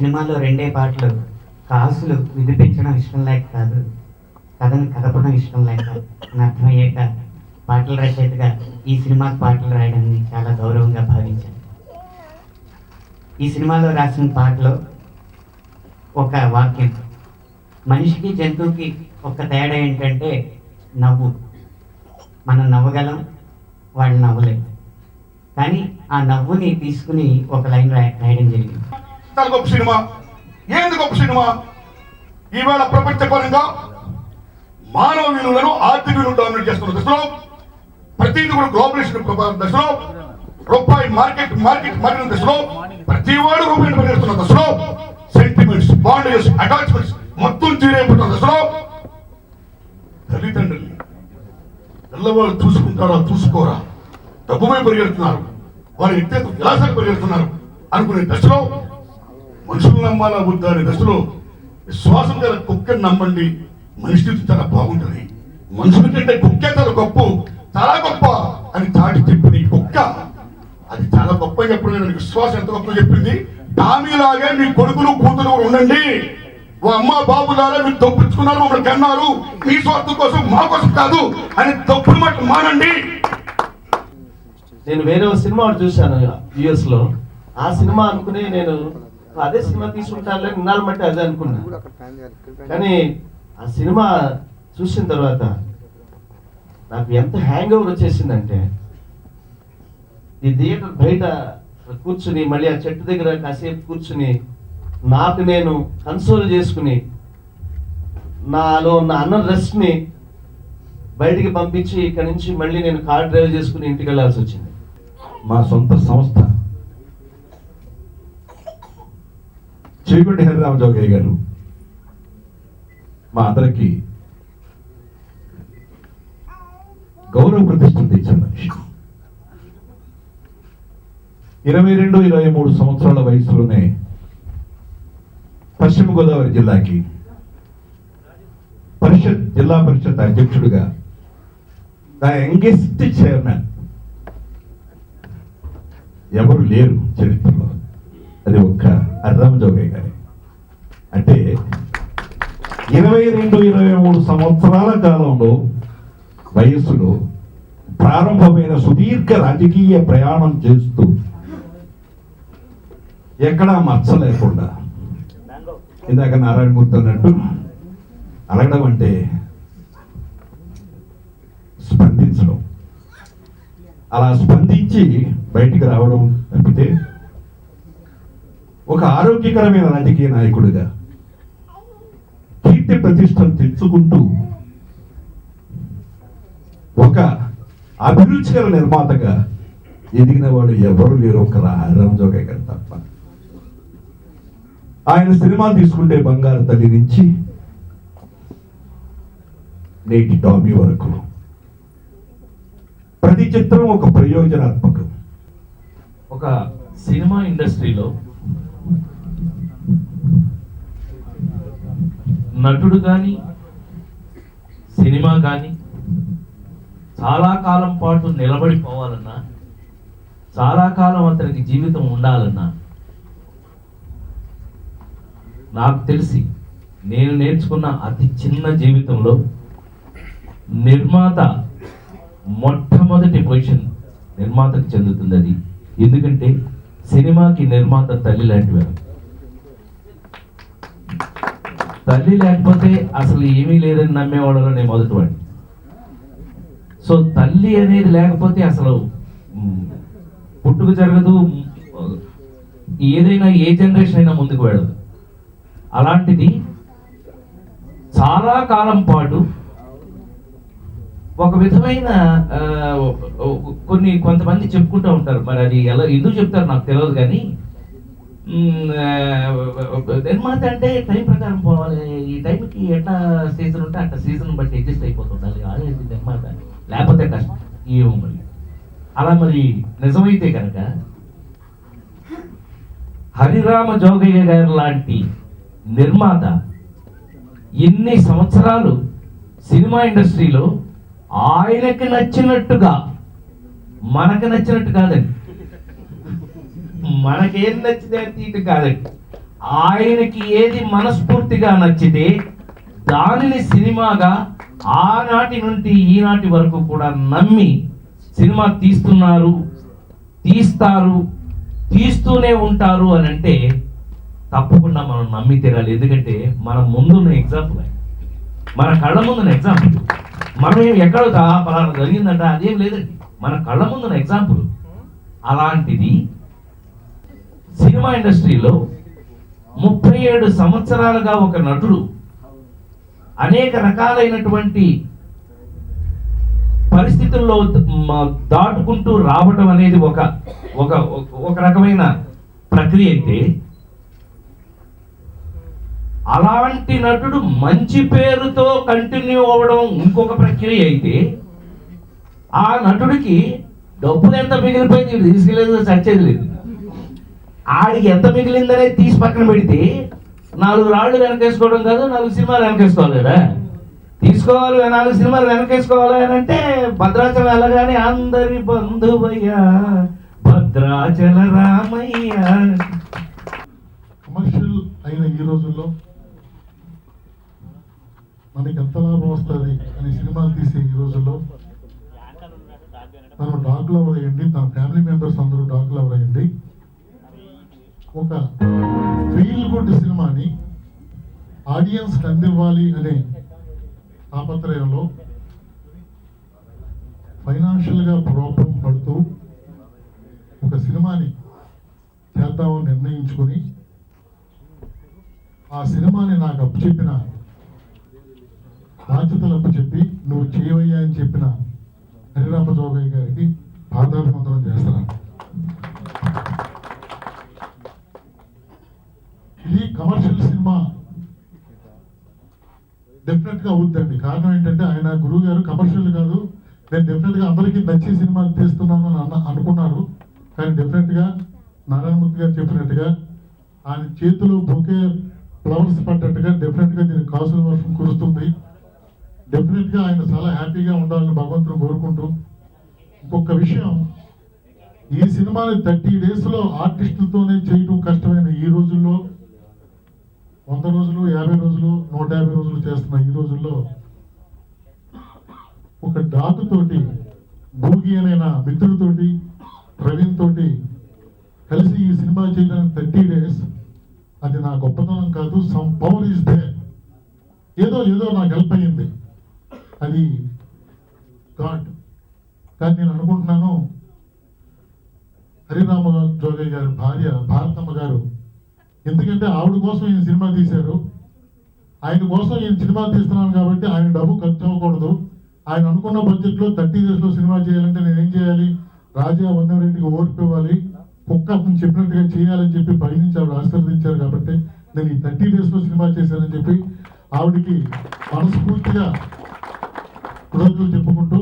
సినిమాలో 2 పాటలు కాసులు వినిపించడం ఇష్టం లేక కాదు, కథను కదపడం ఇష్టం లేక అని అర్థమయ్యాక పాటల రచయితగా ఈ సినిమాకి పాటలు రాయడాన్ని చాలా గౌరవంగా భావించాను. ఈ సినిమాలో రాసిన పాటలో ఒక వాక్యం, మనిషికి జంతువుకి ఒక తేడా ఏంటంటే నవ్వు. మనం నవ్వగలం, వాళ్ళు నవ్వలేము. కానీ ఆ నవ్వుని తీసుకుని ఒక లైన్ రాయడం జరిగింది. చాలా గొప్ప సినిమా. ఏంది గొప్ప సినిమా? ఈవేళ ప్రపంచపరంగా మానవ విలువలను ఆర్థిక విలువలు డామినేట్ చేస్తున్న దశలో, ప్రతిదీ కూడా గ్లోబలైజేషన్ దశలో, రూపాయి మార్కెట్ మారిన దశలో, ప్రతి వాడు రూపాయిని పరిగెడుతున్న దశలో, సెంటిమెంట్స్, బాండేజ్, అటాచ్మెంట్స్ మొత్తం తీరైపోతున్న దశలో తల్లిదండ్రుల్ని పిల్లవాళ్ళు చూసుకుంటారా చూసుకోరా, డబ్బుపై పరిగెడుతున్నారు, వారి వ్యక్తిగత విలాసాలు పరిగెడుతున్నారు అనుకునే దశలో, మనుషులు నమ్మాలా వద్దా అనే దశలో, విశ్వాసం గల కుక్కని నమ్మండి, మనిషి చాలా బాగుంటుంది, మనుషుల కంటే కుక్కే చాలా గొప్ప, చాలా గొప్ప అని చాటి చెప్పింది ఈ కుక్క. అది చాలా గొప్ప చెప్పిన విశ్వాసం ఎంత గొప్ప చెప్పింది. టామీలాగే మీ కొడుకులు కూతురు ఉండండి, ఓ అమ్మ బాబు ద్వారా మీరు దొప్పించుకున్నారు, మమ్మల్ని కన్నారు, మీ స్వార్థం కోసం మా కోసం కాదు అని దొప్పుడు మాట మానండి. నేను వేరే సినిమా చూశాను యుఎస్ లో. ఆ సినిమా అనుకుని నేను అదే సినిమా తీసుకుంటానులే, నిన్నాళ్ళు బట్టి అదే అనుకున్నా. కానీ ఆ సినిమా చూసిన తర్వాత నాకు ఎంత హ్యాంగ్ ఓవర్ వచ్చేసిందంటే, ఈ థియేటర్ బయట కూర్చుని మళ్ళీ ఆ చెట్టు దగ్గర కాసేపు కూర్చుని నాకు నేను కన్సోల్ చేసుకుని నాలో ఉన్న అన్న రెస్ట్ని బయటికి పంపించి ఇక్కడ నుంచి మళ్ళీ నేను కార్ డ్రైవ్ చేసుకుని ఇంటికి వెళ్ళాల్సి వచ్చింది. మా సొంత సంస్థ చేగుంటి హరిరామజోగయ్య గారు మా అందరికి గౌరవ ప్రతిష్టలు తెచ్చిన మనిషి. 22-23 సంవత్సరాల వయసులోనే పశ్చిమ గోదావరి జిల్లాకి జిల్లా పరిషత్ అధ్యక్షుడిగా ద యంగెస్ట్ చైర్మన్ ఎవరు లేరు చరిత్రలో, అది ఒక్క హరిరామజోగయ్య గారి. అంటే 22-23 సంవత్సరాల కాలంలో వయస్సులో ప్రారంభమైన సుదీర్ఘ రాజకీయ ప్రయాణం చేస్తూ ఎక్కడా మచ్చ లేకుండా, ఇందాక నారాయణమూర్తి అన్నట్టు అడగడం అంటే స్పందించడం, అలా స్పందించి బయటికి రావడం తప్పితే ఒక ఆరోగ్యకరమైన రాజకీయ నాయకుడిగా కీర్తి ప్రతిష్టలు తెచ్చుకుంటూ ఒక అభిరుచికర నిర్మాతగా ఎదిగిన వాడు ఎవరు లేరు, ఒక హరిరామజోగయ్య గారు తప్ప. ఆయన సినిమాలు తీసుకుంటే బంగారు తల్లి నుంచి నేటి టామీ వరకు ప్రతి చిత్రం ఒక ప్రయోజనాత్మకం. ఒక సినిమా ఇండస్ట్రీలో నటుడు కానీ సినిమా కానీ చాలా కాలం పాటు నిలబడిపోవాలన్నా, చాలా కాలం అతనికి జీవితం ఉండాలన్నా, నాకు తెలిసి నేను నేర్చుకున్న అతి చిన్న జీవితంలో నిర్మాత మొట్టమొదటి పొజిషన్ నిర్మాతకు చెందుతుంది. అది ఎందుకంటే సినిమాకి నిర్మాత తల్లి లాంటివారు. తల్లి లేకపోతే అసలు ఏమీ లేదని నమ్మేవాళ్ళలో నేను మొదటివాడిని. సో తల్లి అనేది లేకపోతే అసలు పుట్టుక జరగదు, ఏదైనా ఏ జనరేషన్ అయినా ముందుకు వెళ్ళదు. అలాంటిది చాలా కాలం పాటు ఒక విధమైన కొంతమంది చెప్పుకుంటూ ఉంటారు, మరి అది ఎలా ఎందుకు చెప్తారు నాకు తెలియదు, కానీ నిర్మాత అంటే టైం ప్రకారం పోవాలి, ఈ టైంకి ఎట్లా సీజన్ ఉంటే అట్లా సీజన్ బట్టి అడ్జస్ట్ అయిపోతుండాలి, అదే నిర్మాత, లేకపోతే కష్టం. ఏమో మరి అలా మరి నిజమైతే కనుక హరిరామజోగయ్య గారు లాంటి నిర్మాత ఎన్ని సంవత్సరాలు సినిమా ఇండస్ట్రీలో ఆయనకి నచ్చినట్టుగా, మనకు నచ్చినట్టు కాదండి, మనకేం నచ్చితే తీటు కాదండి, ఆయనకి ఏది మనస్ఫూర్తిగా నచ్చితే దానిని సినిమాగా ఆనాటి నుండి ఈనాటి వరకు కూడా నమ్మి సినిమా తీస్తున్నారు, తీస్తారు, తీస్తూనే ఉంటారు అని అంటే తప్పకుండా మనం నమ్మి తీరాలి. ఎందుకంటే మన ముందున్న ఎగ్జాంపుల్, మన కళ్ళ ముందున్న ఎగ్జాంపుల్. మనం ఏం ఎక్కడ పలానా జరిగిందంట అదేం లేదండి, మన కళ్ళ ముందున్న ఎగ్జాంపుల్. అలాంటిది సినిమా ఇండస్ట్రీలో 37 సంవత్సరాలుగా ఒక నటుడు అనేక రకాలైనటువంటి పరిస్థితుల్లో దాటుకుంటూ రావటం అనేది ఒక ఒక ఒక రకమైన ప్రక్రియ అయితే, అలాంటి నటుడు మంచి పేరుతో కంటిన్యూ అవ్వడం ఇంకొక ప్రక్రియ అయితే, ఆ నటుడికి డబ్బులు ఎంత మిగిలిపోయింది తీసుకెళ్ళలేదు, చచ్చేది లేదు. ఆడికి ఎంత మిగిలిందనే తీసి పక్కన పెడితే 4 రాళ్ళు వెనకేసుకోవడం కాదు, 4 సినిమాలు వెనకేసుకోవాలి కదా. తీసుకోవాలి, 4 సినిమాలు వెనకేసుకోవాలి అని అంటే భద్రాచలం వెళ్ళగానే అందరి బంధువయ్యా భద్రాచల రామయ్య. కమర్షియల్ అయిన ఈ రోజుల్లో మనకి ఎంత లాభం వస్తుంది అనే సినిమాలు తీసే ఈ రోజుల్లో తను డాగ్ లవర్ అయ్యండి, తన ఫ్యామిలీ మెంబర్స్ అందరూ డాగ్ లవర్ అయ్యండి, ఒక ఫీల్ గుడ్ సినిమాని ఆడియన్స్ అందివ్వాలి అనే తాపత్రయంలో ఫైనాన్షియల్గా ప్రాబ్లం పడుతూ ఒక సినిమాని చేద్దామని నిర్ణయించుకొని ఆ సినిమాని నాకు అప్పచెప్పిన బాధ్యతలు అప్పచెప్పి నువ్వు చేయవయ్యా అని చెప్పిన హరిరామ జోగయ్య గారికి పాదాభివందనం చేస్తున్నాను. ఇది కమర్షియల్ సినిమా డెఫినెట్ గా అవుద్దండి. కారణం ఏంటంటే ఆయన గురువు గారు కమర్షియల్ కాదు, నేను డెఫినెట్ గా అందరికీ నచ్చే సినిమా తీస్తున్నాను అని అనుకున్నారు. కానీ డెఫినెట్ గా నారాయణమూర్తి గారు చెప్పినట్టుగా ఆయన చేతిలో బొకే ఫ్లవర్స్ పడ్డట్టుగా డెఫినెట్ గా దీనికి కాసుల వర్షం కురుస్తుంది. డెఫినెట్ గా ఆయన చాలా హ్యాపీగా ఉండాలని భగవంతుని కోరుకుంటూ, ఇంకొక విషయం, ఈ సినిమాని 30 days లో ఆర్టిస్టులతోనే చేయడం కష్టమైన ఈ రోజుల్లో 100 రోజులు, 50 రోజులు, 150 రోజులు చేస్తున్న ఈ రోజుల్లో ఒక డాక్ తోటి, భూగి అనే నా మిత్రుడితోటి, ప్రవీణ్ తోటి కలిసి ఈ సినిమా చేయడానికి 30 days, అది నా గొప్పతనం కాదు, సమ్ పవర్ ఈస్ దే. ఏదో నాకు హెల్ప్ అయ్యింది, అది గాడ్. కానీ నేను అనుకుంటున్నాను హరిరామ జోగయ్య గారి భార్య భారతమ్మ గారు, ఎందుకంటే ఆవిడ కోసం ఈయన సినిమా తీశారు, ఆయన కోసం ఈయన సినిమా తీస్తున్నాను కాబట్టి ఆయన డబ్బు ఖర్చు అవ్వకూడదు, ఆయన అనుకున్న బడ్జెట్లో 30 days లో సినిమా చేయాలంటే నేనేం చేయాలి, రాజా వన్నరెడ్డికి ఓర్పు ఇవ్వాలి, కుక్క అతను చెప్పినట్టుగా చేయాలని చెప్పి పైనుంచి ఆవిడ ఆశీర్వదించారు కాబట్టి నేను ఈ 30 days లో సినిమా చేశానని చెప్పి ఆవిడికి మనస్ఫూర్తిగా కృతజ్ఞతలు చెప్పుకుంటూ